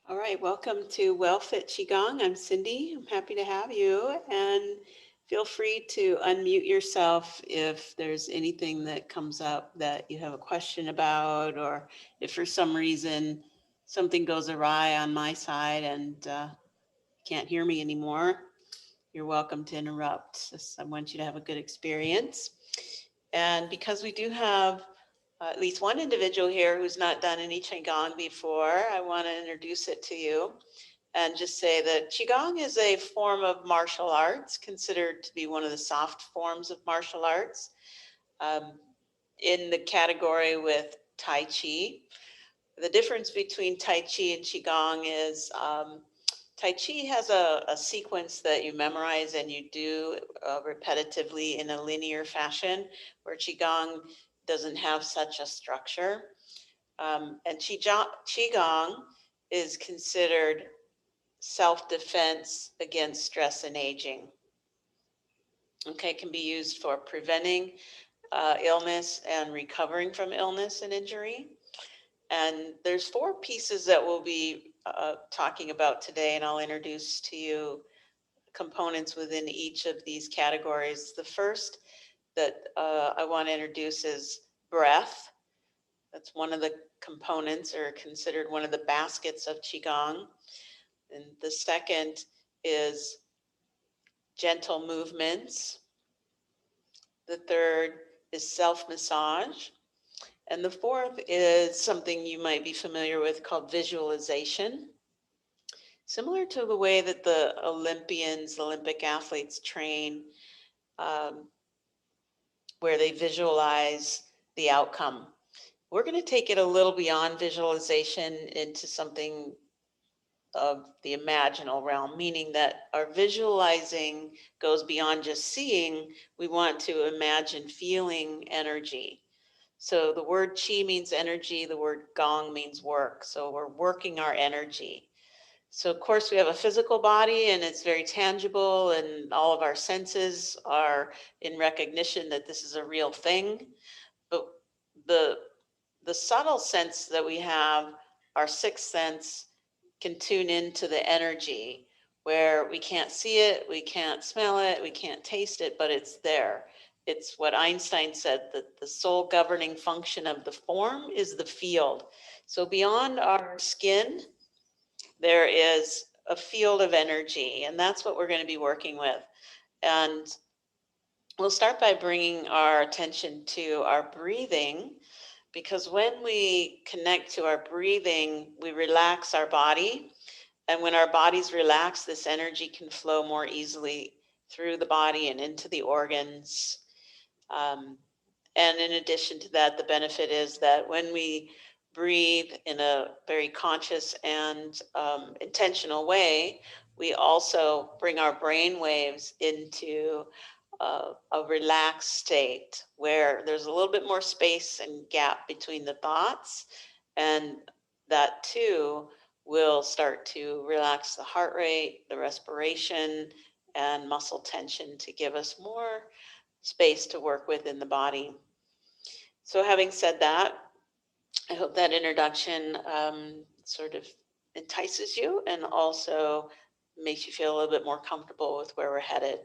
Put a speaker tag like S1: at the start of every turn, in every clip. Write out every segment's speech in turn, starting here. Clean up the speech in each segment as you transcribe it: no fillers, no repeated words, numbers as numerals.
S1: All right, welcome to WellFit Qigong. I'm Cindy. I'm happy to have you. And feel free to unmute yourself if there's anything that comes up that you have a question about, or if for some reason something goes awry on my side and you can't hear me anymore, you're welcome to interrupt. I want you to have a good experience. And because we do have at least one individual here who's not done any Qigong before, I want to introduce it to you and just say that Qigong is a form of martial arts, considered to be one of the soft forms of martial arts, um, in the category with Tai Chi. The difference between Tai Chi and Qigong is Tai Chi has a sequence that you memorize and you do repetitively in a linear fashion, where Qigong doesn't have such a structure. And Qigong is considered self-defense against stress and aging. Okay, it can be used for preventing illness and recovering from illness and injury. And there's four pieces that we'll be talking about today, and I'll introduce to you components within each of these categories. The first that I want to introduce is breath. That's one of the components, or considered one of the baskets of Qigong. And the second is gentle movements. The third is self-massage. And the fourth is something you might be familiar with called visualization. Similar to the way that the Olympic athletes train, um, where they visualize the outcome. We're going to take it a little beyond visualization into something of the imaginal realm, meaning that our visualizing goes beyond just seeing. We want to imagine feeling energy. So the word chi means energy, the word gong means work. So we're working our energy. So of course we have a physical body and it's very tangible, and all of our senses are in recognition that this is a real thing. But the the subtle sense that we have, our sixth sense, can tune into the energy, where we can't see it, we can't smell it, we can't taste it, but it's there. It's what Einstein said, that the sole governing function of the form is the field. So beyond our skin, there is a field of energy, and that's what we're going to be working with. And we'll start by bringing our attention to our breathing, because when we connect to our breathing, we relax our body. And when our bodies relax, this energy can flow more easily through the body and into the organs. Um, and in addition to that, the benefit is that when we breathe in a very conscious and intentional way, we also bring our brain waves into a relaxed state, where there's a little bit more space and gap between the thoughts. And that too will start to relax the heart rate, the respiration, and muscle tension, to give us more space to work with in the body. So having said that, I hope that introduction sort of entices you and also makes you feel a little bit more comfortable with where we're headed.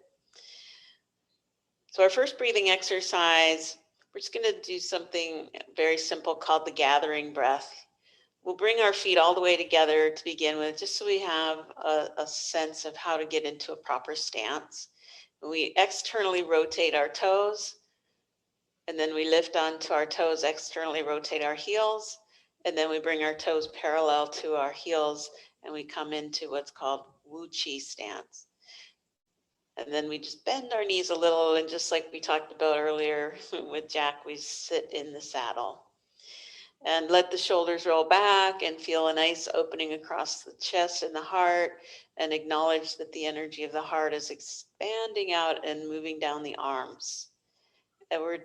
S1: So our first breathing exercise, we're just going to do something very simple called the gathering breath. We'll bring our feet all the way together to begin with, just so we have a sense of how to get into a proper stance. We externally rotate our toes, and then we lift onto our toes, externally rotate our heels, and then we bring our toes parallel to our heels, and we come into what's called Wu Chi stance. And then we just bend our knees a little, and just like we talked about earlier with Jack, we sit in the saddle. And let the shoulders roll back and feel a nice opening across the chest and the heart, and acknowledge that the energy of the heart is expanding out and moving down the arms. And we're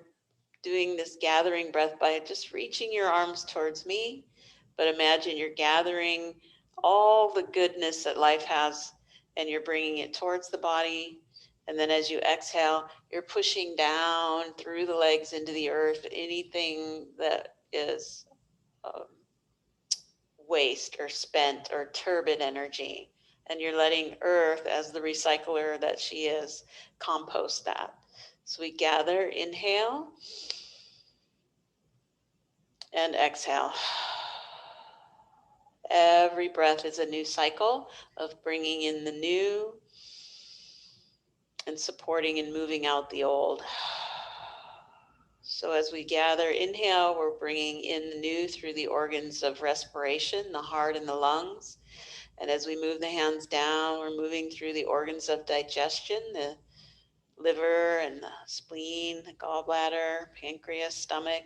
S1: doing this gathering breath by just reaching your arms towards me, but imagine you're gathering all the goodness that life has, and you're bringing it towards the body. And then as you exhale, you're pushing down through the legs into the earth, anything that is um, waste or spent or turbid energy. And you're letting Earth, as the recycler that she is, compost that. So we gather, inhale, and exhale. Every breath is a new cycle of bringing in the new and supporting and moving out the old. So as we gather, inhale, we're bringing in the new through the organs of respiration, the heart and the lungs. And as we move the hands down, we're moving through the organs of digestion, the liver and the spleen, the gallbladder, pancreas, stomach.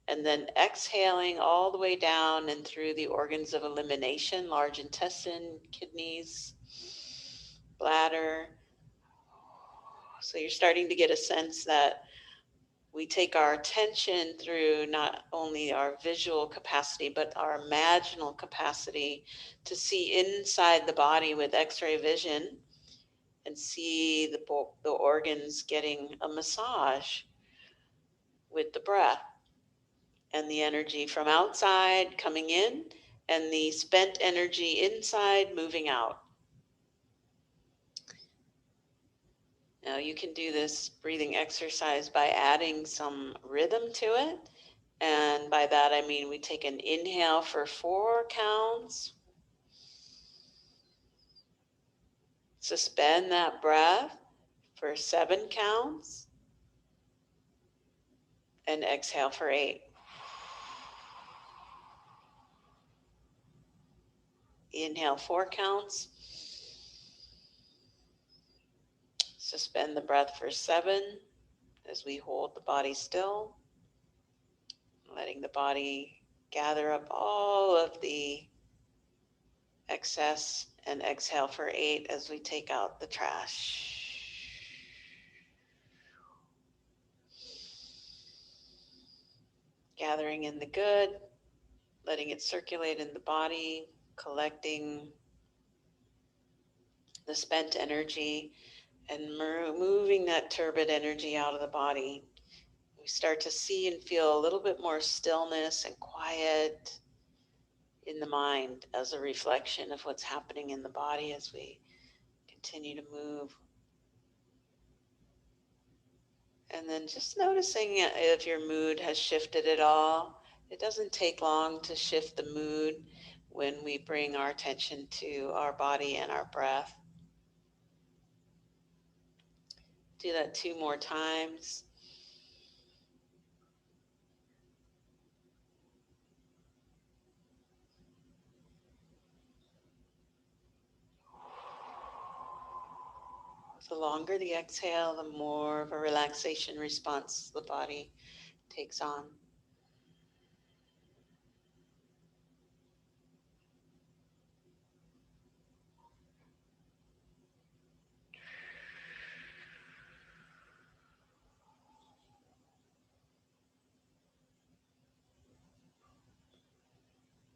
S1: And then exhaling all the way down and through the organs of elimination, large intestine, kidneys, bladder. So you're starting to get a sense that we take our attention through not only our visual capacity, but our imaginal capacity to see inside the body with X-ray vision and see the organs getting a massage with the breath and the energy from outside coming in and the spent energy inside moving out. Now you can do this breathing exercise by adding some rhythm to it. And by that, I mean we take an inhale for 4 counts, suspend that breath for 7 counts, and exhale for 8. Inhale 4 counts, suspend the breath for 7 as we hold the body still, letting the body gather up all of the excess, and exhale for 8 as we take out the trash. Gathering in the good, letting it circulate in the body, collecting the spent energy and moving that turbid energy out of the body. We start to see and feel a little bit more stillness and quiet in the mind as a reflection of what's happening in the body as we continue to move. And then just noticing if your mood has shifted at all. It doesn't take long to shift the mood when we bring our attention to our body and our breath. Do that 2 more times. The longer the exhale, the more of a relaxation response the body takes on.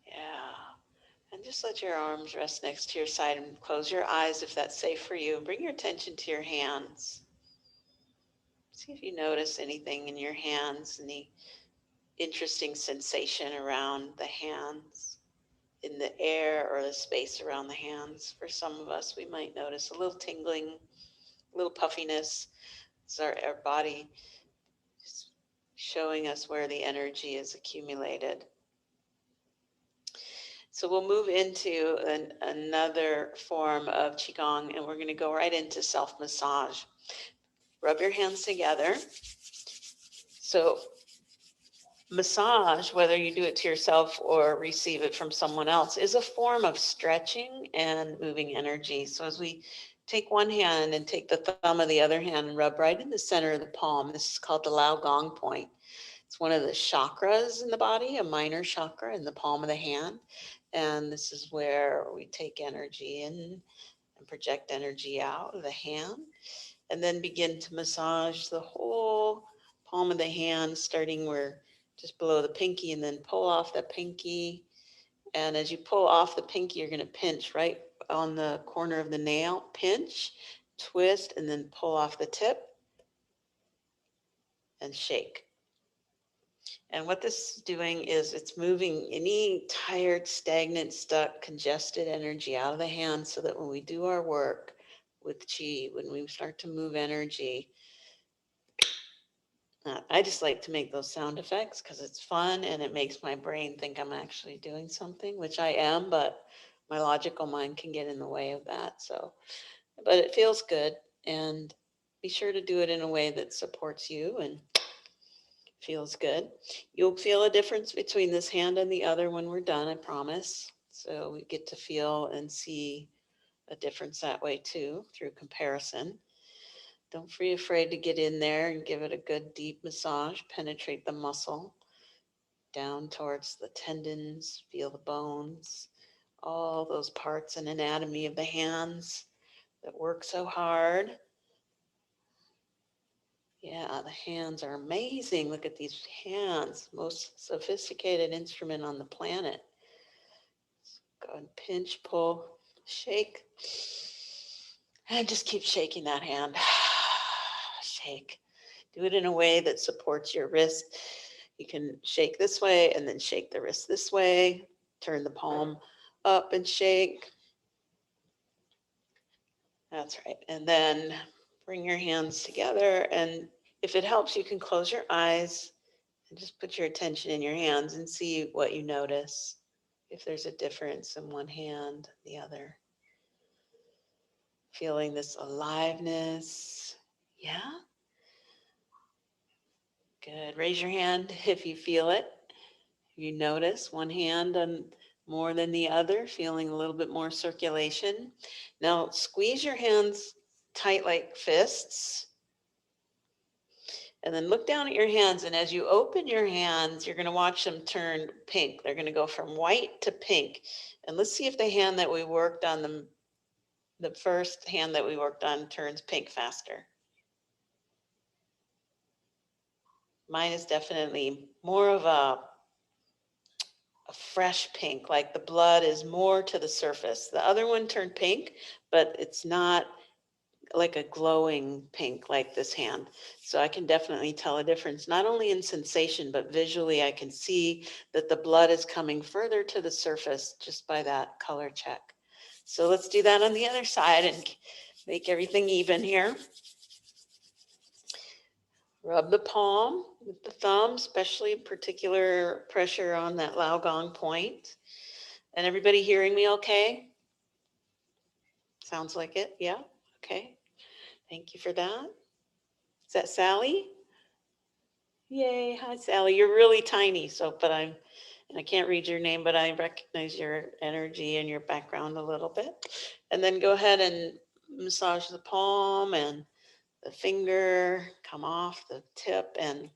S1: Yeah. And just let your arms rest next to your side and close your eyes if that's safe for you. Bring your attention to your hands. See if you notice anything in your hands, any interesting sensation around the hands, in the air or the space around the hands. For some of us, we might notice a little tingling, a little puffiness. It's our body just showing us where the energy is accumulated. So we'll move into another form of qigong, and we're going to go right into self-massage. Rub your hands together. So massage, whether you do it to yourself or receive it from someone else, is a form of stretching and moving energy. So as we take one hand and take the thumb of the other hand and rub right in the center of the palm, this is called the Lao Gong point. It's one of the chakras in the body, a minor chakra in the palm of the hand. And this is where we take energy in and project energy out of the hand, and then begin to massage the whole palm of the hand, starting where just below the pinky, and then pull off the pinky. And as you pull off the pinky, you're going to pinch right on the corner of the nail, pinch, twist, and then pull off the tip and shake. And what this is doing is it's moving any tired, stagnant, stuck, congested energy out of the hand so that when we do our work with chi, when we start to move energy, I just like to make those sound effects because it's fun and it makes my brain think I'm actually doing something, which I am, but my logical mind can get in the way of that. So, but it feels good, and be sure to do it in a way that supports you and feels good. You'll feel a difference between this hand and the other when we're done, I promise. So we get to feel and see a difference that way too through comparison. Don't be afraid to get in there and give it a good deep massage, penetrate the muscle down towards the tendons, feel the bones, all those parts and anatomy of the hands that work so hard. Yeah, the hands are amazing. Look at these hands, most sophisticated instrument on the planet. Go and pinch, pull, shake, and just keep shaking that hand. Shake. Do it in a way that supports your wrist. You can shake this way and then shake the wrist this way. Turn the palm up and shake. That's right. And then bring your hands together. And if it helps, you can close your eyes and just put your attention in your hands and see what you notice. If there's a difference in one hand, the other. Feeling this aliveness. Yeah, good. Raise your hand if you feel it. You notice one hand on more than the other, feeling a little bit more circulation. Now squeeze your hands tight like fists. And then look down at your hands. And as you open your hands, you're going to watch them turn pink. They're going to go from white to pink. And let's see if the hand that we worked on, the first hand that we worked on, turns pink faster. Mine is definitely more of a fresh pink, like the blood is more to the surface. The other one turned pink, but it's not like a glowing pink like this hand. So I can definitely tell a difference, not only in sensation, but visually I can see that the blood is coming further to the surface just by that color check. So let's do that on the other side and make everything even here. Rub the palm with the thumb, especially particular pressure on that Lao Gong point. And everybody hearing me okay? Sounds like it. Yeah. Okay. Thank you for that. Is that Sally? Yay. Hi, Sally. You're really tiny. So, and I can't read your name, but I recognize your energy and your background a little bit. And then go ahead and massage the palm and the finger, come off the tip. And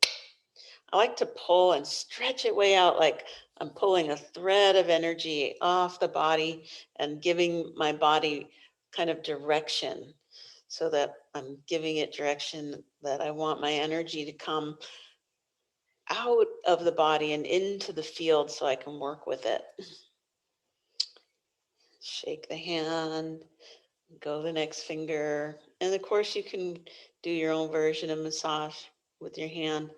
S1: I like to pull and stretch it way out like I'm pulling a thread of energy off the body and giving my body kind of direction so that I'm giving it direction that I want my energy to come out of the body and into the field so I can work with it. Shake the hand, go the next finger. And of course, you can do your own version of massage with your hand.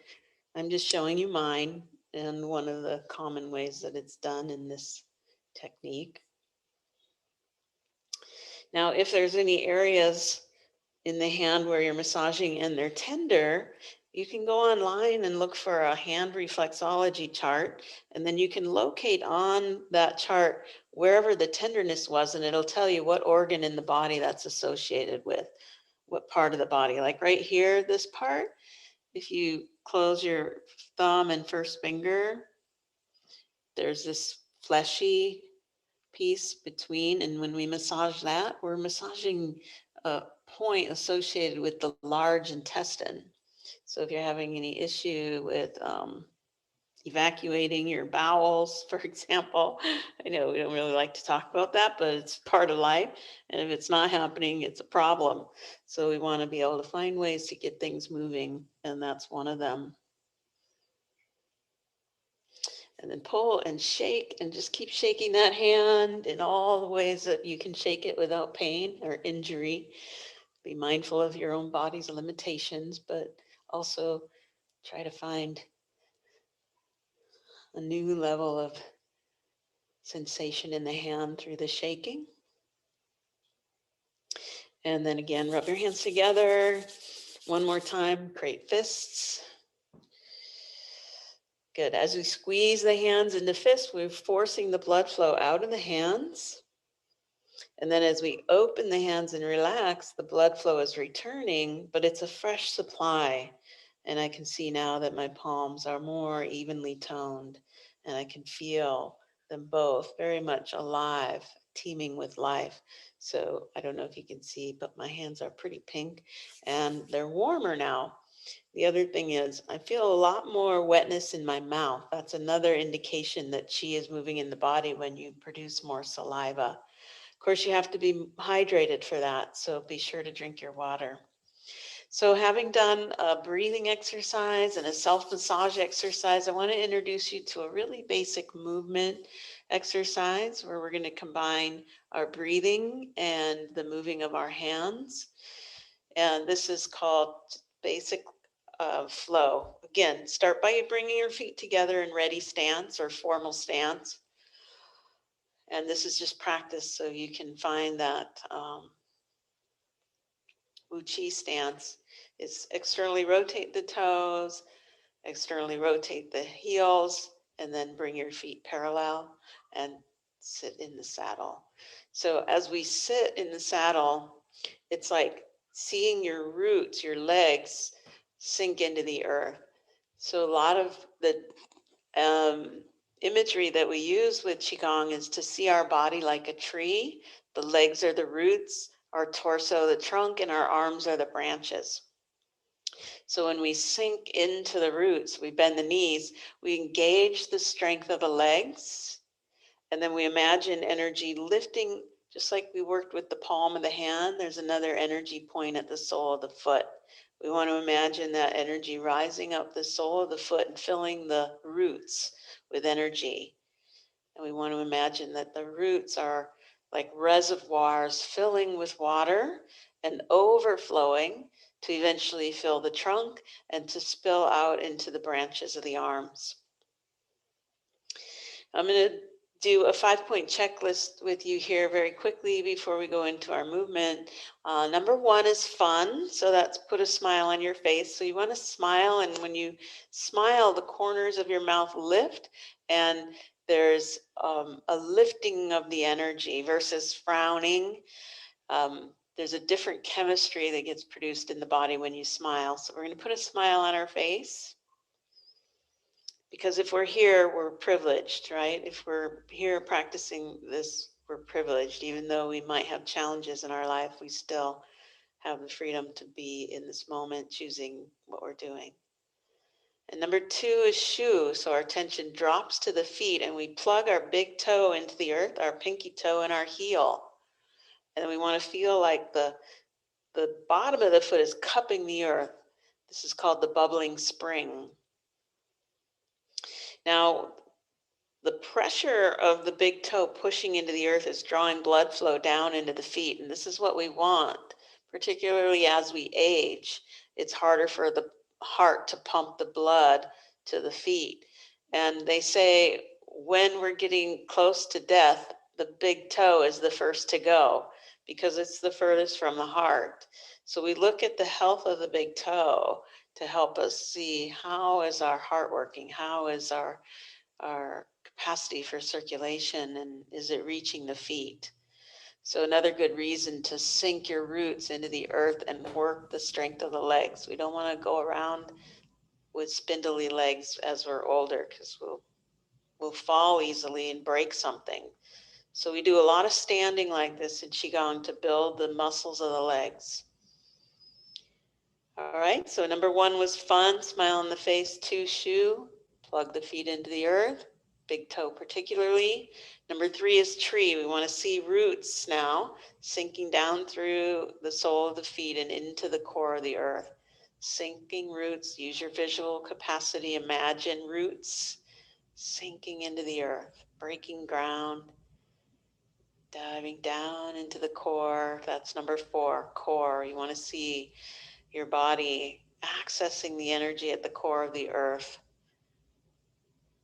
S1: I'm just showing you mine and one of the common ways that it's done in this technique. Now, if there's any areas in the hand where you're massaging and they're tender, you can go online and look for a hand reflexology chart, and then you can locate on that chart wherever the tenderness was, and it'll tell you what organ in the body that's associated with, what part of the body. Like right here, this part, if you close your thumb and first finger, there's this fleshy piece between, and when we massage that, we're massaging a point associated with the large intestine. So if you're having any issue with evacuating your bowels, for example, I know we don't really like to talk about that, but it's part of life. And if it's not happening, it's a problem. So we want to be able to find ways to get things moving, and that's one of them. And then pull and shake and just keep shaking that hand in all the ways that you can shake it without pain or injury. Be mindful of your own body's limitations, but also try to find a new level of sensation in the hand through the shaking. And then again, rub your hands together. One more time, create fists. Good. As we squeeze the hands into fists, we're forcing the blood flow out of the hands. And then as we open the hands and relax, the blood flow is returning, but it's a fresh supply. And I can see now that my palms are more evenly toned, and I can feel them both very much alive, teeming with life. So I don't know if you can see, but my hands are pretty pink and they're warmer now. The other thing is I feel a lot more wetness in my mouth. That's another indication that qi is moving in the body when you produce more saliva. Of course, you have to be hydrated for that, so be sure to drink your water. So having done a breathing exercise and a self-massage exercise, I want to introduce you to a really basic movement exercise where we're going to combine our breathing and the moving of our hands. And this is called basic flow. Again, start by bringing your feet together in ready stance or formal stance. And this is just practice so you can find that Wu Chi stance. Is externally rotate the toes, externally rotate the heels, and then bring your feet parallel and sit in the saddle. So as we sit in the saddle, it's like seeing your roots, your legs sink into the earth. So a lot of the imagery that we use with qigong is to see our body like a tree. The legs are the roots, our torso the trunk, and our arms are the branches. So when we sink into the roots, we bend the knees, we engage the strength of the legs, and then we imagine energy lifting, just like we worked with the palm of the hand. There's another energy point at the sole of the foot. We want to imagine that energy rising up the sole of the foot and filling the roots with energy. And we want to imagine that the roots are like reservoirs filling with water and overflowing to eventually fill the trunk and to spill out into the branches of the arms. I'm going to do a 5-point checklist with you here very quickly before we go into our movement. Number 1 is fun. So that's put a smile on your face. So you want to smile, and when you smile, the corners of your mouth lift, and there's a lifting of the energy versus frowning. There's a different chemistry that gets produced in the body when you smile. So we're going to put a smile on our face. Because if we're here, we're privileged, right? If we're here practicing this, we're privileged. Even though we might have challenges in our life, we still have the freedom to be in this moment, choosing what we're doing. And number 2 is shu. So our attention drops to the feet and we plug our big toe into the earth, our pinky toe and our heel. And we want to feel like the bottom of the foot is cupping the earth. This is called the bubbling spring. Now, the pressure of the big toe pushing into the earth is drawing blood flow down into the feet. And this is what we want, particularly as we age. It's harder for the heart to pump the blood to the feet. And they say when we're getting close to death, the big toe is the first to go because it's the furthest from the heart. So we look at the health of the big toe to help us see how is our heart working, how is our capacity for circulation, and is it reaching the feet? So another good reason to sink your roots into the earth and work the strength of the legs. We don't want to go around with spindly legs as we're older because we'll fall easily and break something. So we do a lot of standing like this in qigong to build the muscles of the legs. All right, so number 1 was fun, smile on the face. 2, shu, plug the feet into the earth, big toe particularly. Number 3 is tree. We want to see roots now sinking down through the sole of the feet and into the core of the earth. Sinking roots, use your visual capacity, imagine roots sinking into the earth, breaking ground, diving down into the core. That's number 4, core. You want to see your body accessing the energy at the core of the earth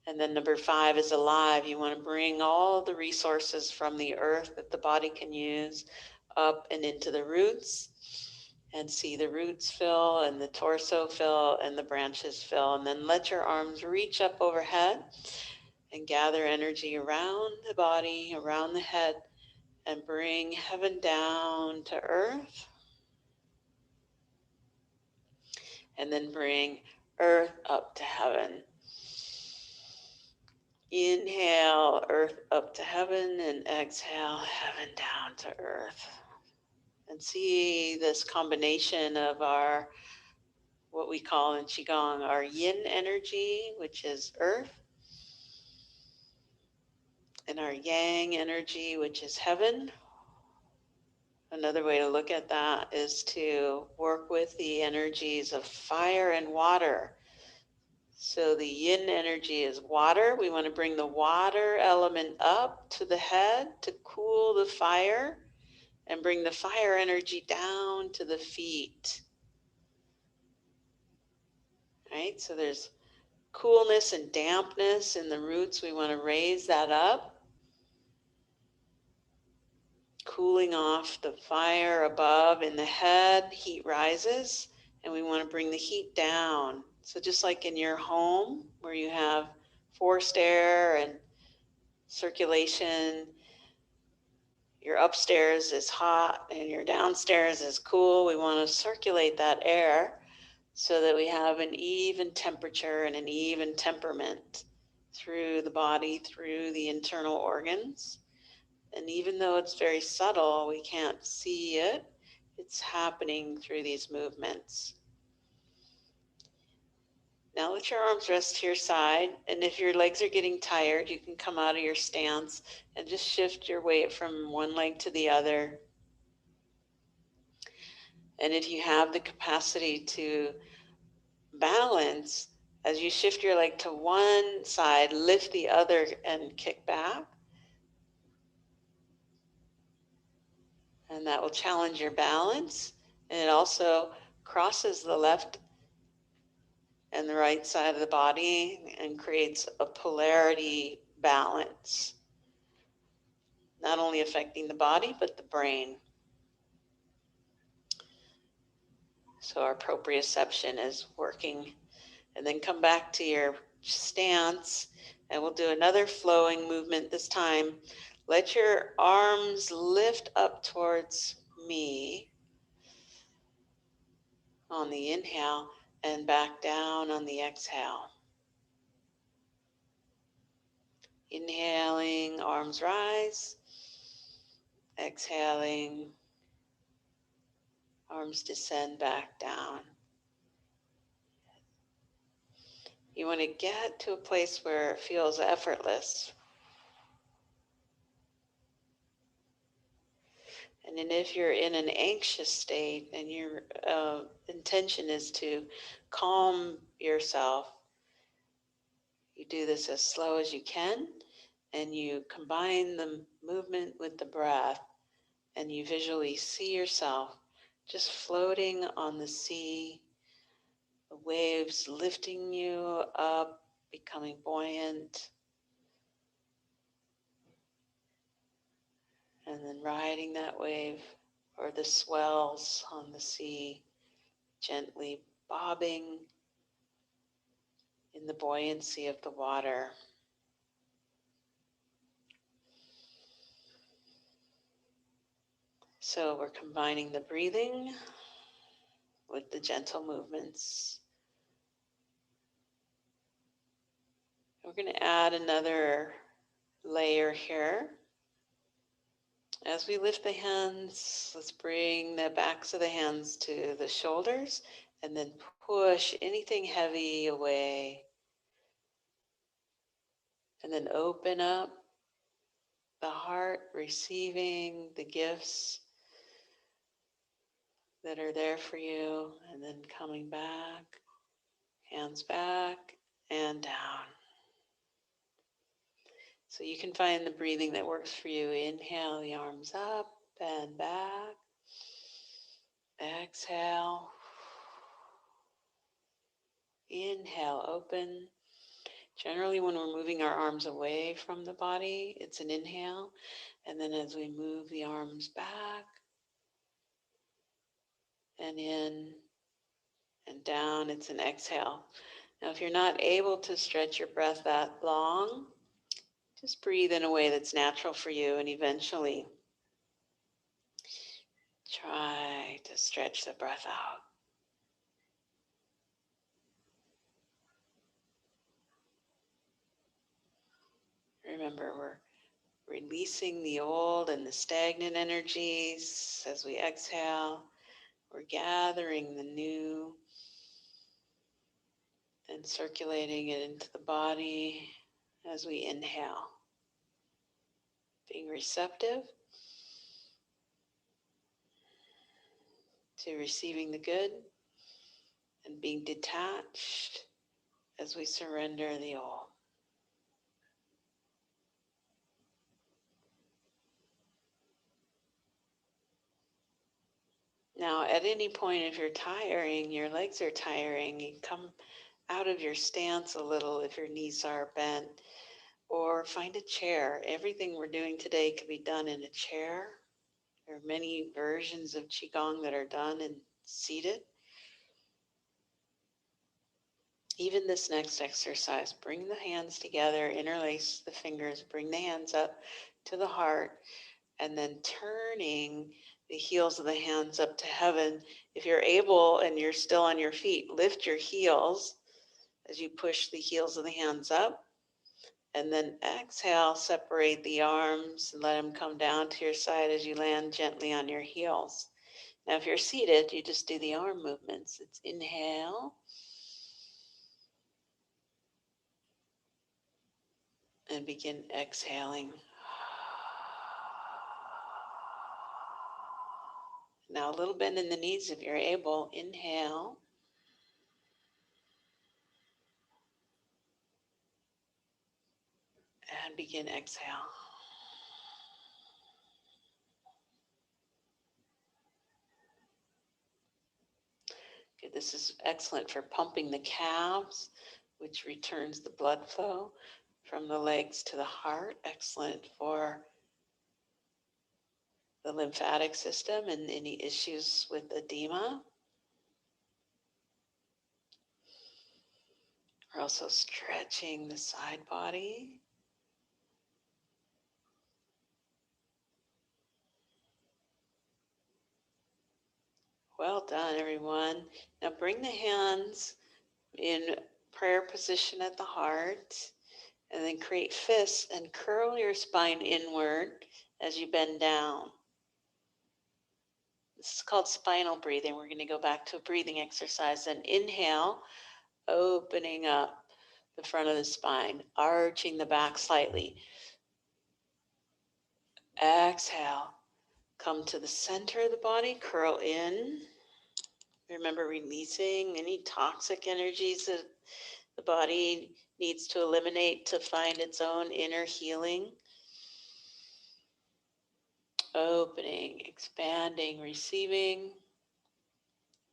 S1: And then number 5 is alive. You want to bring all the resources from the earth that the body can use up and into the roots, and see the roots fill and the torso fill and the branches fill. And then let your arms reach up overhead and gather energy around the body, around the head, and bring heaven down to earth. And then bring earth up to heaven. Inhale, earth up to heaven, and exhale, heaven down to earth. And see this combination of our, what we call in qigong, our yin energy, which is earth, and our yang energy, which is heaven. Another way to look at that is to work with the energies of fire and water. So the yin energy is water. We want to bring the water element up to the head to cool the fire, and bring the fire energy down to the feet. Right? So there's coolness and dampness in the roots. We want to raise that up, cooling off the fire above. In the head, heat rises, and we want to bring the heat down. So just like in your home where you have forced air and circulation, your upstairs is hot and your downstairs is cool. We want to circulate that air so that we have an even temperature and an even temperament through the body, through the internal organs. And even though it's very subtle, we can't see it, it's happening through these movements. Now let your arms rest to your side, and if your legs are getting tired, you can come out of your stance and just shift your weight from one leg to the other. And if you have the capacity to balance, as you shift your leg to one side, lift the other and kick back. And that will challenge your balance. And it also crosses the left and the right side of the body and creates a polarity balance, not only affecting the body, but the brain. So our proprioception is working. And then come back to your stance, and we'll do another flowing movement this time. Let your arms lift up towards me on the inhale and back down on the exhale. Inhaling, arms rise. Exhaling, arms descend back down. You want to get to a place where it feels effortless. And then if you're in an anxious state and your intention is to calm yourself, you do this as slow as you can, and you combine the movement with the breath, and you visually see yourself just floating on the sea, the waves lifting you up, becoming buoyant, and then riding that wave, or the swells on the sea, gently bobbing in the buoyancy of the water. So we're combining the breathing with the gentle movements. We're going to add another layer here. As we lift the hands, let's bring the backs of the hands to the shoulders, and then push anything heavy away. And then open up the heart, receiving the gifts that are there for you, and then coming back, hands back and down. So you can find the breathing that works for you. Inhale the arms up and back. Exhale. Inhale, open. Generally, when we're moving our arms away from the body, it's an inhale. And then as we move the arms back and in and down, it's an exhale. Now, if you're not able to stretch your breath that long, just breathe in a way that's natural for you, and eventually try to stretch the breath out. Remember, we're releasing the old and the stagnant energies as we exhale. We're gathering the new and circulating it into the body as we inhale. Being receptive to receiving the good and being detached as we surrender the old. Now, at any point, if you're tiring, your legs are tiring, you come out of your stance a little if your knees are bent, or find a chair. Everything we're doing today can be done in a chair. There are many versions of qigong that are done and seated. Even this next exercise, bring the hands together, interlace the fingers, bring the hands up to the heart, and then turning the heels of the hands up to heaven. If you're able and you're still on your feet, lift your heels as you push the heels of the hands up. And then exhale, separate the arms and let them come down to your side as you land gently on your heels. Now, if you're seated, you just do the arm movements. It's inhale and begin exhaling. Now, a little bend in the knees if you're able. Inhale. And begin exhale. Okay, this is excellent for pumping the calves, which returns the blood flow from the legs to the heart. Excellent for the lymphatic system and any issues with edema. We're also stretching the side body. Well done, everyone. Now bring the hands in prayer position at the heart, and then create fists and curl your spine inward as you bend down. This is called spinal breathing. We're going to go back to a breathing exercise. And inhale, opening up the front of the spine, arching the back slightly. Exhale, come to the center of the body, curl in. Remember releasing any toxic energies that the body needs to eliminate to find its own inner healing. Opening, expanding, receiving.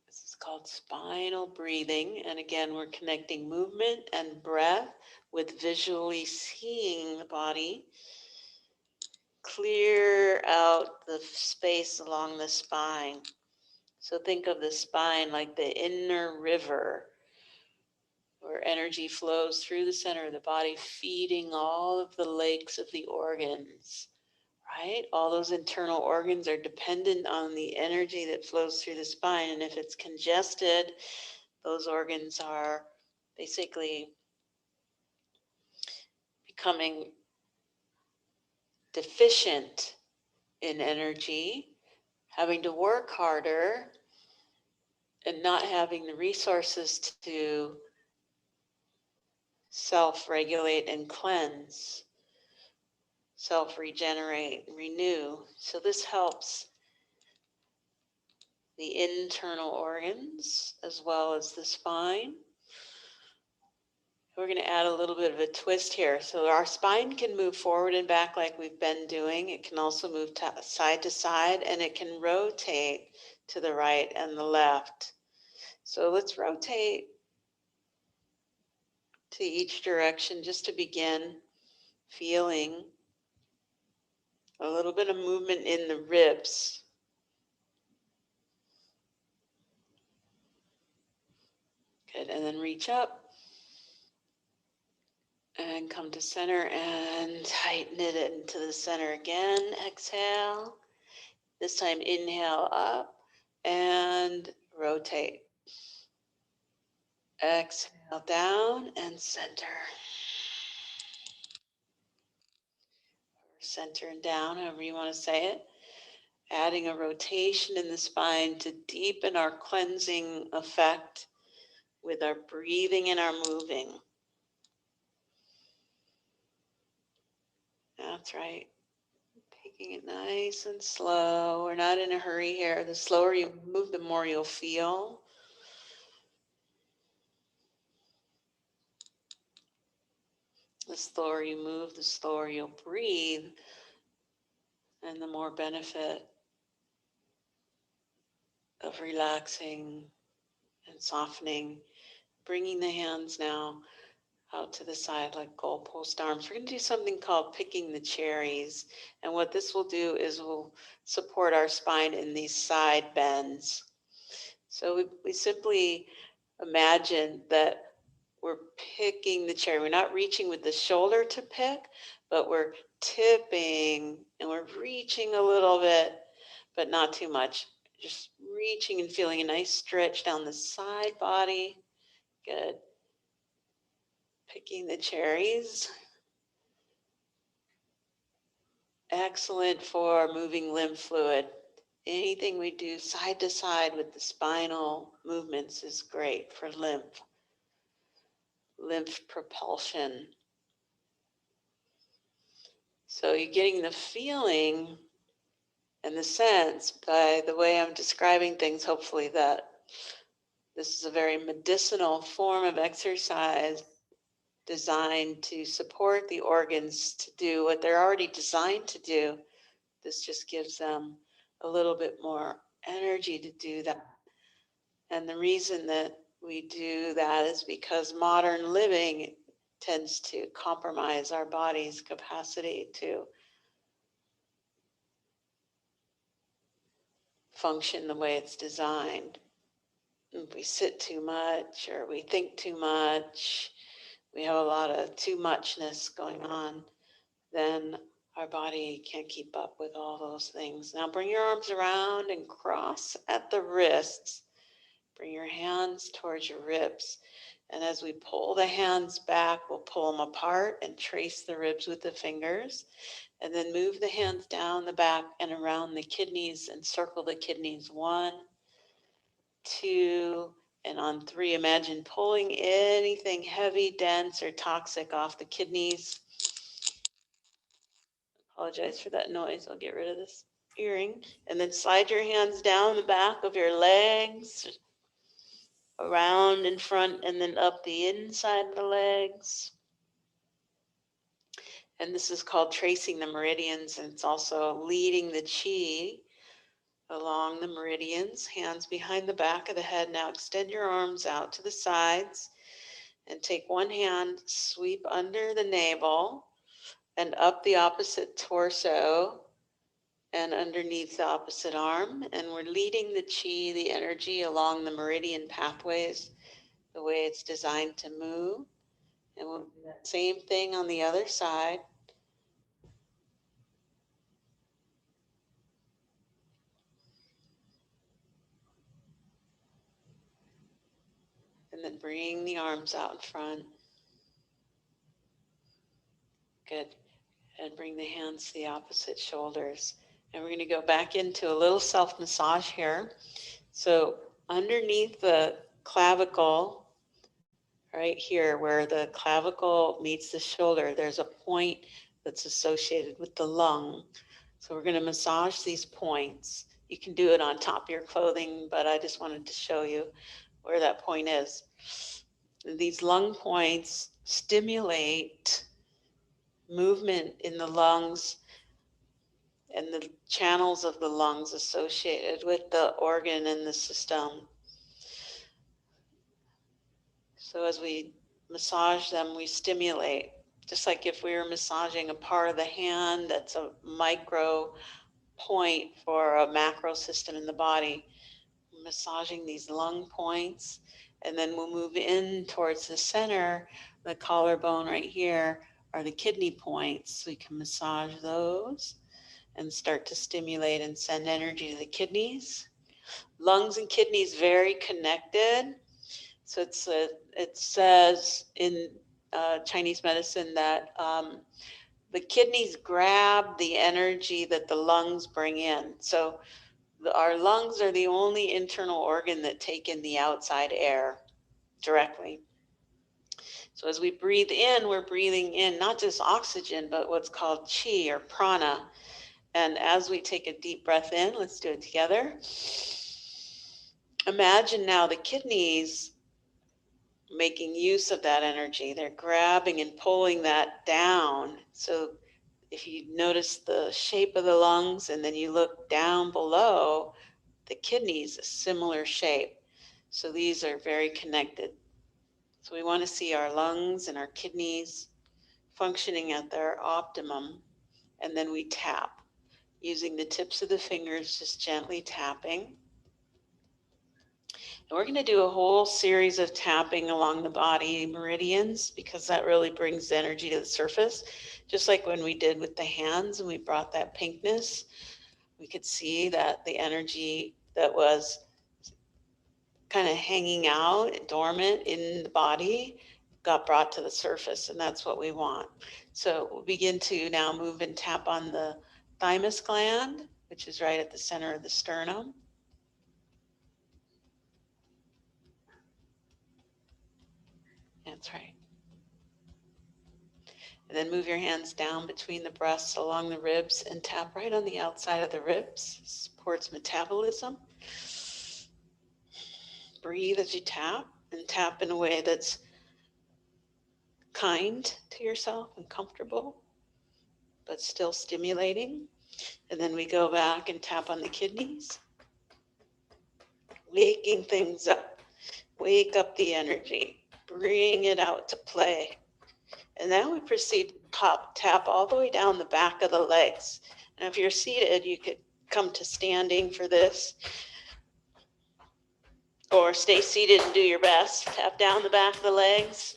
S1: This is called spinal breathing. And again, we're connecting movement and breath with visually seeing the body. Clear out the space along the spine. So think of the spine like the inner river where energy flows through the center of the body, feeding all of the lakes of the organs. Right? All those internal organs are dependent on the energy that flows through the spine. And if it's congested, those organs are basically becoming deficient in energy, having to work harder, and not having the resources to self-regulate and cleanse, self-regenerate, renew. So this helps the internal organs as well as the spine. We're going to add a little bit of a twist here. So our spine can move forward and back like we've been doing. It can also move side to side, and it can rotate to the right and the left. So let's rotate to each direction just to begin feeling a little bit of movement in the ribs. Good, and then reach up and come to center and tighten it into the center again. Exhale. This time inhale up and rotate. Exhale down and center. Center and down, however you want to say it. Adding a rotation in the spine to deepen our cleansing effect with our breathing and our moving. That's right. Taking it nice and slow. We're not in a hurry here. The slower you move, the more you'll feel. The slower you move, the slower you'll breathe, and the more benefit of relaxing and softening. Bringing the hands now out to the side like goalpost arms. We're going to do something called picking the cherries. And what this will do is we'll support our spine in these side bends. So we simply imagine that we're picking the cherry. We're not reaching with the shoulder to pick, but we're tipping and we're reaching a little bit, but not too much. Just reaching and feeling a nice stretch down the side body. Good. Picking the cherries. Excellent for moving lymph fluid. Anything we do side to side with the spinal movements is great for lymph propulsion. So you're getting the feeling and the sense by the way I'm describing things, hopefully, that this is a very medicinal form of exercise designed to support the organs to do what they're already designed to do. This just gives them a little bit more energy to do that. And the reason that we do that is because modern living tends to compromise our body's capacity to function the way it's designed. If we sit too much or we think too much, we have a lot of too muchness going on, then our body can't keep up with all those things. Now bring your arms around and cross at the wrists. Bring your hands towards your ribs. And as we pull the hands back, we'll pull them apart and trace the ribs with the fingers. And then move the hands down the back and around the kidneys and circle the kidneys. 1, 2, and on 3, imagine pulling anything heavy, dense, or toxic off the kidneys. Apologize for that noise. I'll get rid of this earring. And then slide your hands down the back of your legs, around in front, and then up the inside of the legs. And this is called tracing the meridians, and it's also leading the chi along the meridians. Hands behind the back of the head. Now extend your arms out to the sides and take one hand, sweep under the navel and up the opposite torso and underneath the opposite arm. And we're leading the chi, the energy, along the meridian pathways the way it's designed to move. And we'll do that same thing on the other side. And then bring the arms out in front. Good. And bring the hands to the opposite shoulders. And we're going to go back into a little self-massage here. So underneath the clavicle, right here where the clavicle meets the shoulder, there's a point that's associated with the lung. So we're going to massage these points. You can do it on top of your clothing, but I just wanted to show you where that point is. These lung points stimulate movement in the lungs and the channels of the lungs associated with the organ and the system. So as we massage them, we stimulate. Just like if we were massaging a part of the hand that's a micro point for a macro system in the body, massaging these lung points, and then we'll move in towards the center, the collarbone right here are the kidney points. So we can massage those and start to stimulate and send energy to the kidneys. Lungs and kidneys very connected. So it says in Chinese medicine that the kidneys grab the energy that the lungs bring in. So our lungs are the only internal organ that take in the outside air directly. So as we breathe in, we're breathing in not just oxygen, but what's called qi or prana. And as we take a deep breath in, let's do it together. Imagine now the kidneys making use of that energy. They're grabbing and pulling that down. So if you notice the shape of the lungs and then you look down below, the kidneys, a similar shape. So these are very connected. So we want to see our lungs and our kidneys functioning at their optimum. And then we tap using the tips of the fingers, just gently tapping. And we're going to do a whole series of tapping along the body meridians because that really brings the energy to the surface. Just like when we did with the hands and we brought that pinkness, we could see that the energy that was kind of hanging out, dormant in the body, got brought to the surface, and that's what we want. So we'll begin to now move and tap on the thymus gland, which is right at the center of the sternum. That's right. And then move your hands down between the breasts along the ribs and tap right on the outside of the ribs. Supports metabolism. Breathe as you tap and tap in a way that's kind to yourself and comfortable, but still stimulating. And then we go back and tap on the kidneys, waking things up. Wake up the energy, bring it out to play. And now we proceed to tap all the way down the back of the legs. And if you're seated, you could come to standing for this, or stay seated and do your best. Tap down the back of the legs,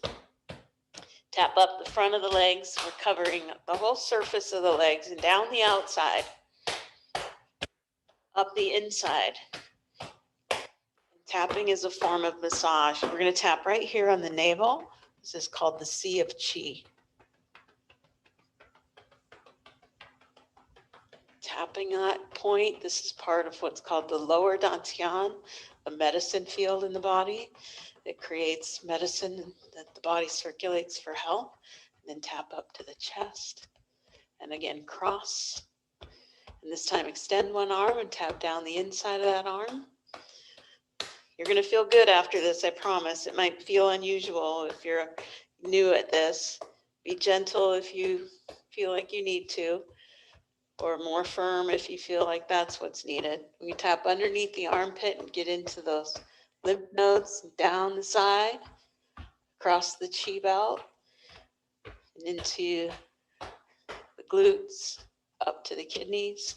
S1: tap up the front of the legs. We're covering the whole surface of the legs and down the outside, up the inside. Tapping is a form of massage. We're going to tap right here on the navel. This is called the Sea of Qi. Tapping that point, this is part of what's called the lower dantian, a medicine field in the body. It creates medicine that the body circulates for health. And then tap up to the chest. And again, cross. And this time extend one arm and tap down the inside of that arm. You're going to feel good after this, I promise. It might feel unusual if you're new at this. Be gentle if you feel like you need to, or more firm if you feel like that's what's needed. We tap underneath the armpit and get into those lymph nodes, down the side, across the chi belt, and into the glutes, up to the kidneys.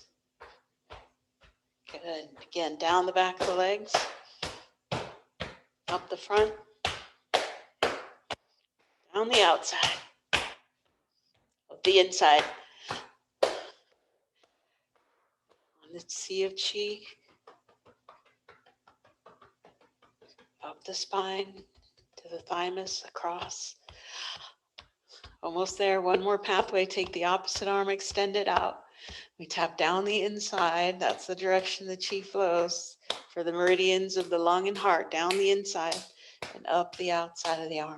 S1: Good. Again, down the back of the legs, up the front, down the outside, up the inside. On the Sea of Qi, up the spine, to the thymus, across. Almost there. One more pathway. Take the opposite arm, extend it out. We tap down the inside. That's the direction the Qi flows for the meridians of the lung and heart, down the inside and up the outside of the arm.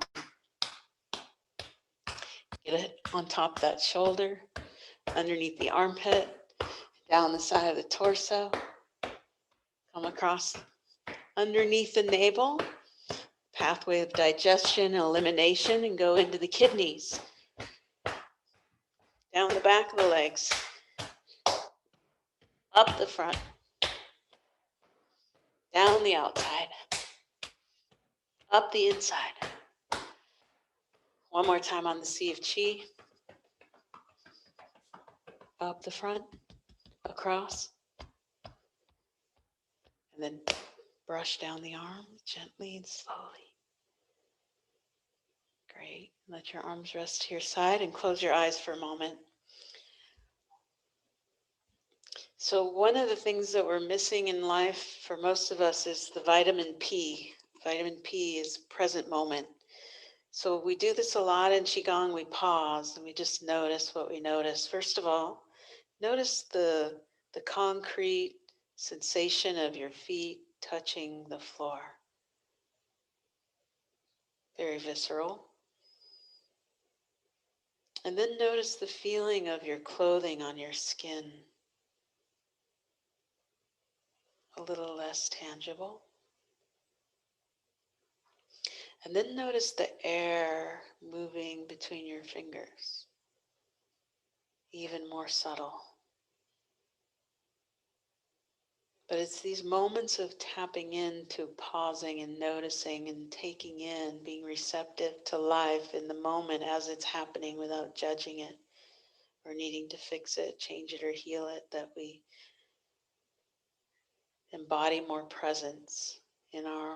S1: Get it on top of that shoulder, underneath the armpit, down the side of the torso. Come across underneath the navel, pathway of digestion and elimination, and go into the kidneys. Down the back of the legs, up the front, down the outside, up the inside. One more time on the Sea of Chi. Up the front, across, and then brush down the arm gently and slowly. Great. Let your arms rest to your side and close your eyes for a moment. So one of the things that we're missing in life for most of us is the vitamin P. Vitamin P is present moment. So we do this a lot in qigong. We pause and we just notice what we notice. First of all, notice the concrete sensation of your feet touching the floor. Very visceral. And then notice the feeling of your clothing on your skin. A little less tangible. And then notice the air moving between your fingers. Even more subtle. But it's these moments of tapping into pausing and noticing and taking in, being receptive to life in the moment as it's happening without judging it or needing to fix it, change it, or heal it, that we embody more presence in our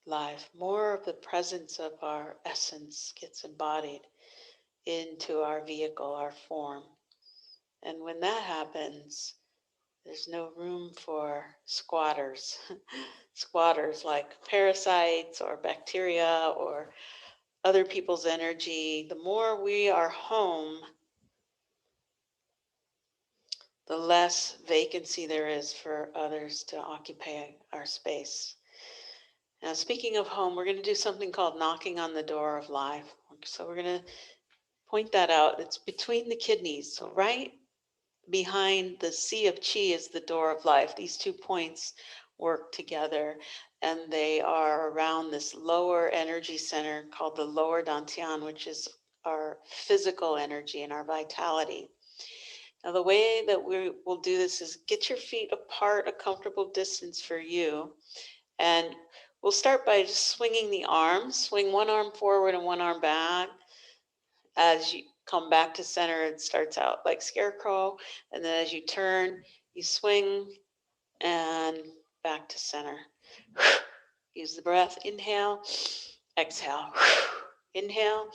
S1: life. More of the presence of our essence gets embodied into our vehicle, our form. And when that happens, there's no room for squatters. Squatters like parasites or bacteria or other people's energy. The more we are home, the less vacancy there is for others to occupy our space. Now, speaking of home, we're going to do something called knocking on the door of life. So we're going to point that out. It's between the kidneys. So right behind the Sea of Chi is the door of life. These 2 points work together, and they are around this lower energy center called the lower dantian, which is our physical energy and our vitality. Now, the way that we will do this is get your feet apart a comfortable distance for you, and we'll start by just swinging the arms. Swing one arm forward and one arm back. As you come back to center, it starts out like scarecrow. And then as you turn, you swing and back to center. Use the breath. Inhale, exhale. Inhale.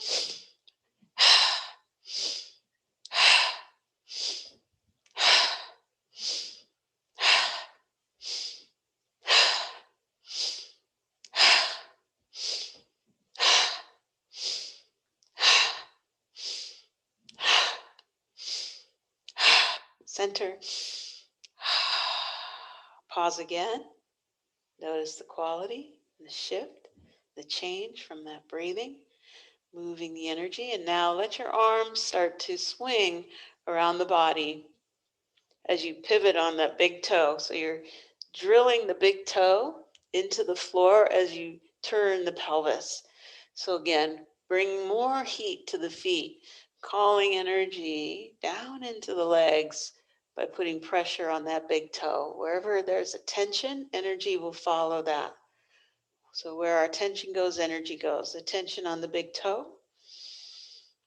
S1: Center. Pause again. Notice the quality, the shift, the change from that breathing, moving the energy. And now let your arms start to swing around the body as you pivot on that big toe. So you're drilling the big toe into the floor as you turn the pelvis. So again, bring more heat to the feet, calling energy down into the legs by putting pressure on that big toe. Wherever there's a tension, energy will follow that. So where our tension goes, energy goes. The tension on the big toe,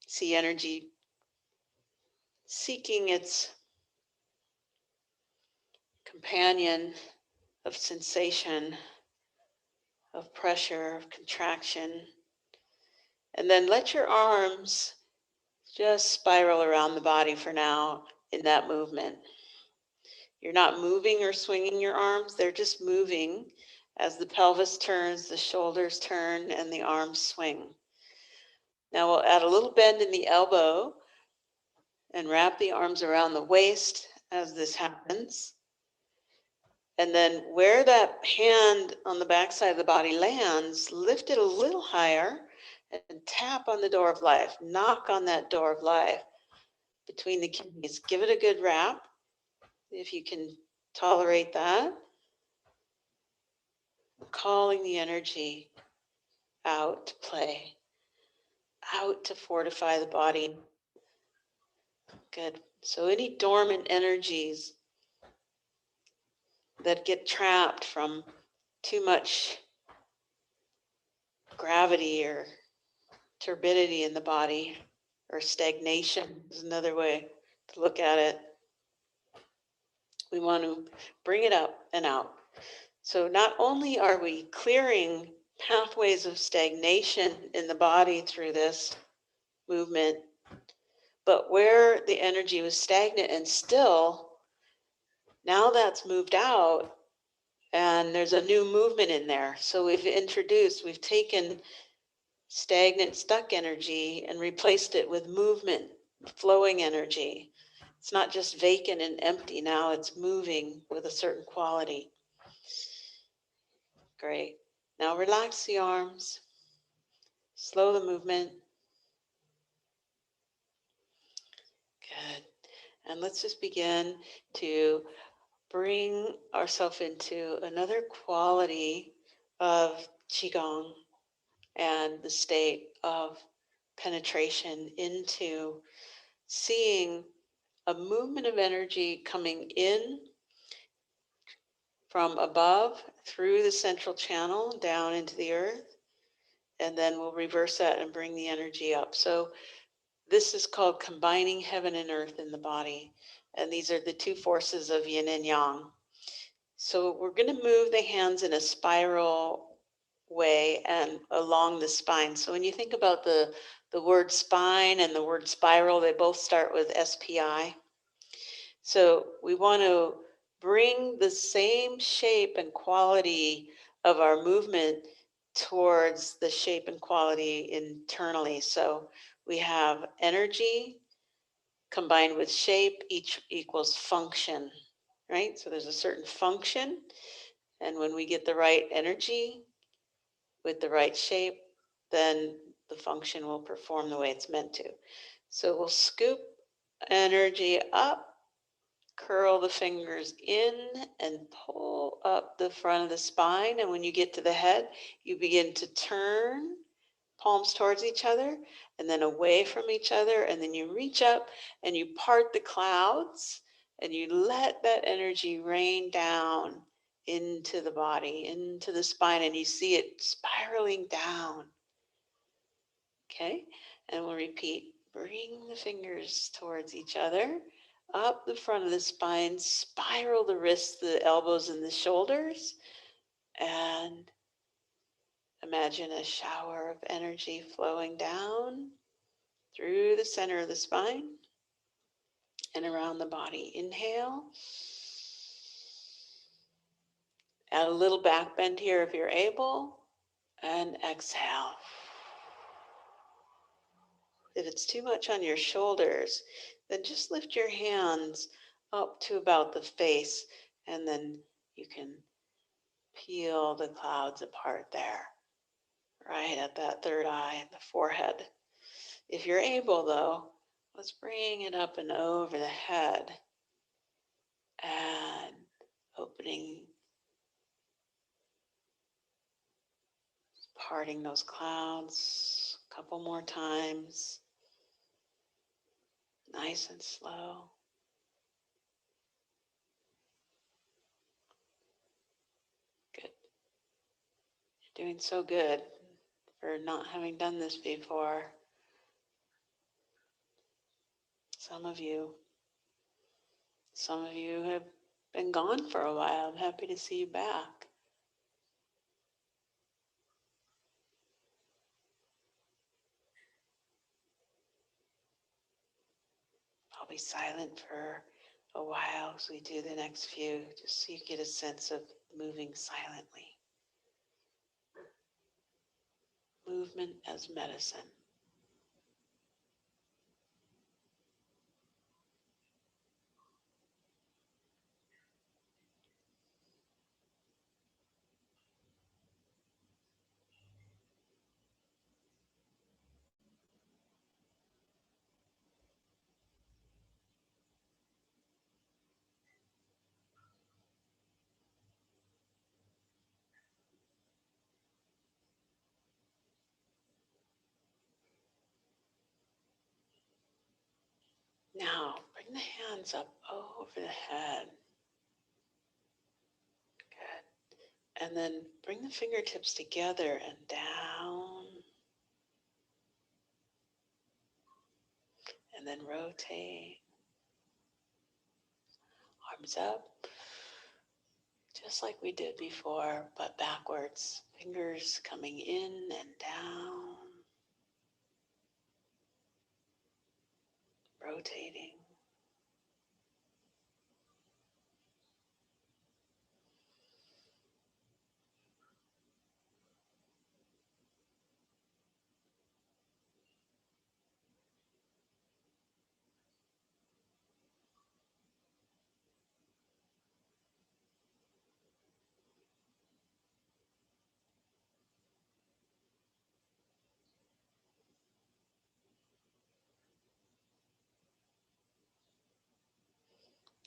S1: see energy seeking its companion of sensation, of pressure, of contraction. And then let your arms just spiral around the body for now in that movement. You're not moving or swinging your arms, they're just moving as the pelvis turns, the shoulders turn, and the arms swing. Now we'll add a little bend in the elbow and wrap the arms around the waist as this happens. And then where that hand on the backside of the body lands, lift it a little higher and tap on the door of life. Knock on that door of life between the kidneys. Give it a good wrap if you can tolerate that. Calling the energy out to play, out to fortify the body. Good. So any dormant energies that get trapped from too much gravity or turbidity in the body, or stagnation is another way to look at it. We want to bring it up and out. So not only are we clearing pathways of stagnation in the body through this movement, but where the energy was stagnant and still, now that's moved out and there's a new movement in there. So we've taken stagnant, stuck energy and replaced it with movement, flowing energy. It's not just vacant and empty now, it's moving with a certain quality. Great. Now relax the arms, slow the movement. Good. And let's just begin to bring ourselves into another quality of qigong and the state of penetration into seeing a movement of energy coming in from above through the central channel down into the earth, and then we'll reverse that and bring the energy up. So this is called combining heaven and earth in the body, and these are the two forces of yin and yang. So we're going to move the hands in a spiral way and along the spine. So when you think about the word spine and the word spiral, they both start with SPI. So we want to bring the same shape and quality of our movement towards the shape and quality internally. So we have energy combined with shape, each equals function, right? So there's a certain function, and when we get the right energy with the right shape, then the function will perform the way it's meant to. So we'll scoop energy up, curl the fingers in, and pull up the front of the spine. And when you get to the head, you begin to turn palms towards each other and then away from each other. And then you reach up and you part the clouds and you let that energy rain down into the body, into the spine, and you see it spiraling down. Okay, and we'll repeat. Bring the fingers towards each other, up the front of the spine, spiral the wrists, the elbows, and the shoulders, and imagine a shower of energy flowing down through the center of the spine and around the body. Inhale. Add a little back bend here if you're able, and exhale. If it's too much on your shoulders, then just lift your hands up to about the face, and then you can peel the clouds apart there, right at that third eye and the forehead. If you're able, though, let's bring it up and over the head and opening, parting those clouds a couple more times, nice and slow. Good. You're doing so good for not having done this before. Some of you have been gone for a while. I'm happy to see you back. I'll be silent for a while as we do the next few, just so you get a sense of moving silently. Movement as medicine. Now, bring the hands up over the head. Good. And then bring the fingertips together and down. rotate. Arms up, just like we did before, but backwards. Fingers coming in and down, rotating.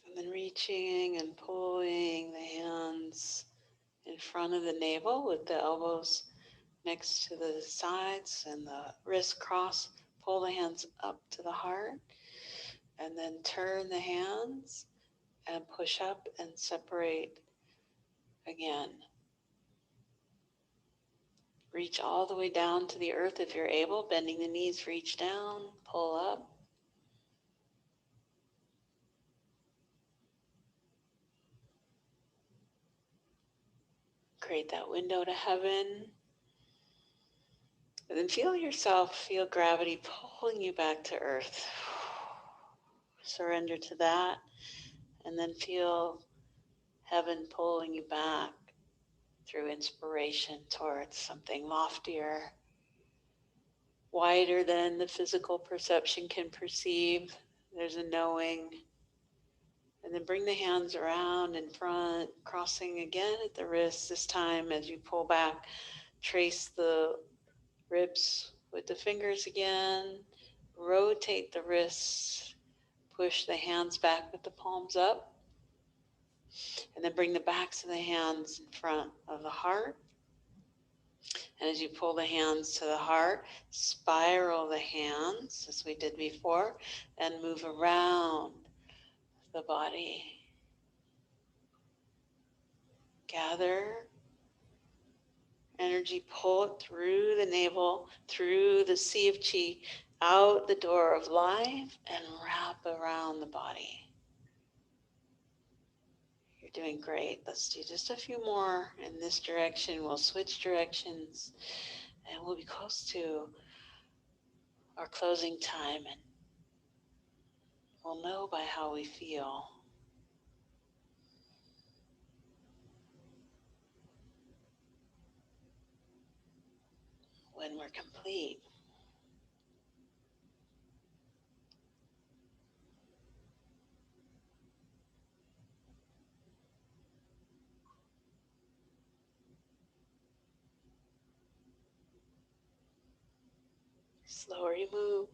S1: And then reaching and pulling the hands in front of the navel with the elbows next to the sides and the wrists cross. Pull the hands up to the heart and then turn the hands and push up and separate again. Reach all the way down to the earth if you're able, bending the knees, reach down, pull up. Create that window to heaven. And then feel gravity pulling you back to earth. Surrender to that. And then feel heaven pulling you back through inspiration towards something loftier, wider than the physical perception can perceive. There's a knowing. And then bring the hands around in front, crossing again at the wrists. This time as you pull back, trace the ribs with the fingers again. Rotate the wrists. Push the hands back with the palms up. And then bring the backs of the hands in front of the heart. And as you pull the hands to the heart, spiral the hands as we did before and move around the body. Gather energy, pull it through the navel, through the sea of chi, out the door of life, and wrap around the body. You're doing great. Let's do just a few more in this direction. We'll switch directions and we'll be close to our closing time, and we'll know by how we feel when we're complete. Slower you move,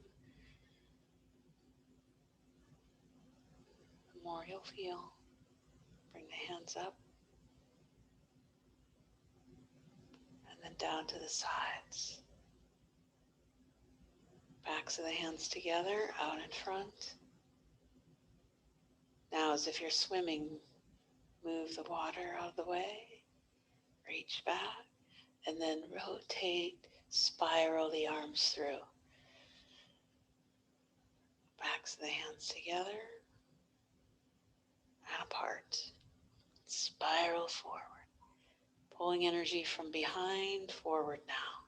S1: the more you'll feel. Bring the hands up and then down to the sides. Backs of the hands together, out in front. Now, as if you're swimming, move the water out of the way, reach back, and then rotate, spiral the arms through. Backs of the hands together and apart. Spiral forward, pulling energy from behind forward now,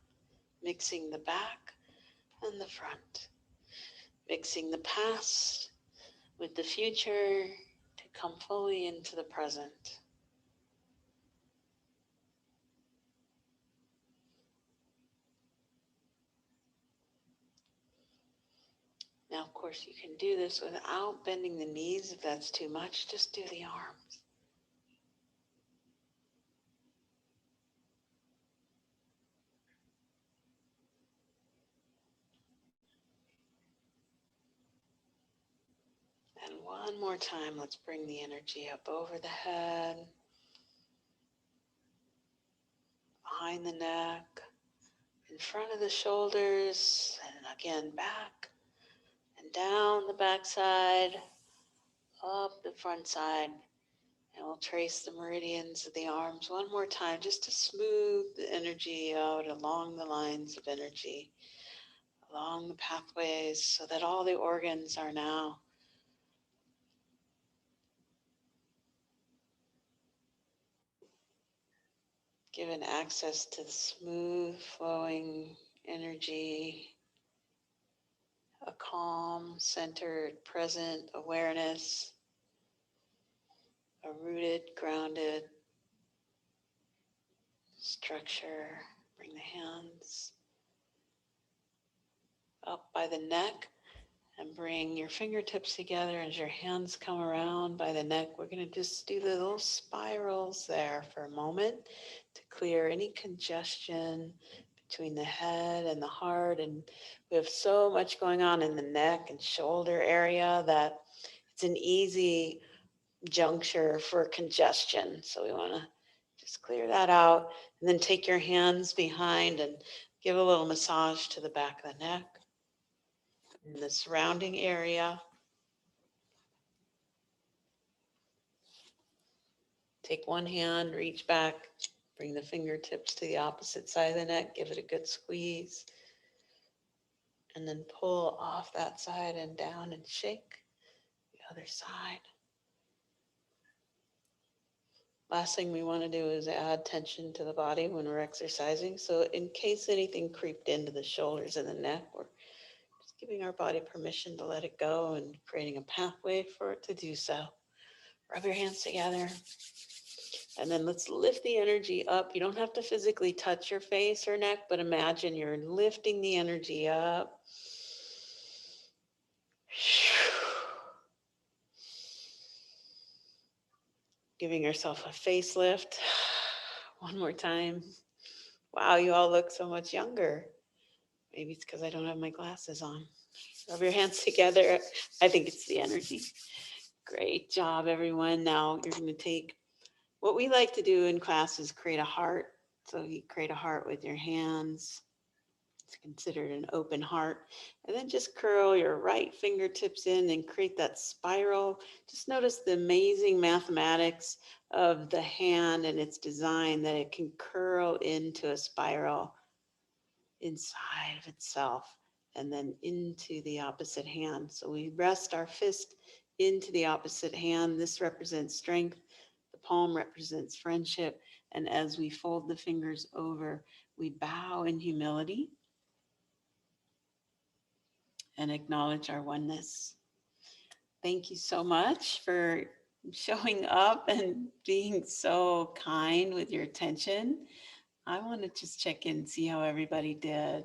S1: mixing the back and the front, mixing the past with the future to come fully into the present. Now, of course, you can do this without bending the knees if that's too much. Just do the arms. And one more time, let's bring the energy up over the head, behind the neck, in front of the shoulders, and again back and down the back side, up the front side. And we'll trace the meridians of the arms one more time just to smooth the energy out along the lines of energy, along the pathways so that all the organs are now given access to the smooth flowing energy, a calm, centered, present awareness, a rooted, grounded structure. Bring the hands up by the neck and bring your fingertips together as your hands come around by the neck. We're going to just do the little spirals there for a moment to clear any congestion between the head and the heart. And we have so much going on in the neck and shoulder area that it's an easy juncture for congestion. So we want to just clear that out and then take your hands behind and give a little massage to the back of the neck and the surrounding area. Take one hand, reach back, bring the fingertips to the opposite side of the neck, give it a good squeeze, and then pull off that side and down and shake the other side. Last thing we want to do is add tension to the body when we're exercising. So in case anything creeped into the shoulders and the neck, we're just giving our body permission to let it go and creating a pathway for it to do so. Rub your hands together. And then let's lift the energy up. You don't have to physically touch your face or neck, but imagine you're lifting the energy up. Giving yourself a facelift. One more time. Wow, you all look so much younger. Maybe it's because I don't have my glasses on. Rub your hands together. I think it's the energy. Great job, everyone. Now you're going to take what we like to do in class is create a heart. So you create a heart with your hands. It's considered an open heart. And then just curl your right fingertips in and create that spiral. Just notice the amazing mathematics of the hand and its design that it can curl into a spiral inside of itself and then into the opposite hand. So we rest our fist into the opposite hand. This represents strength. The palm represents friendship. And as we fold the fingers over, we bow in humility and acknowledge our oneness. Thank you so much for showing up and being so kind with your attention. I want to just check in and see how everybody did.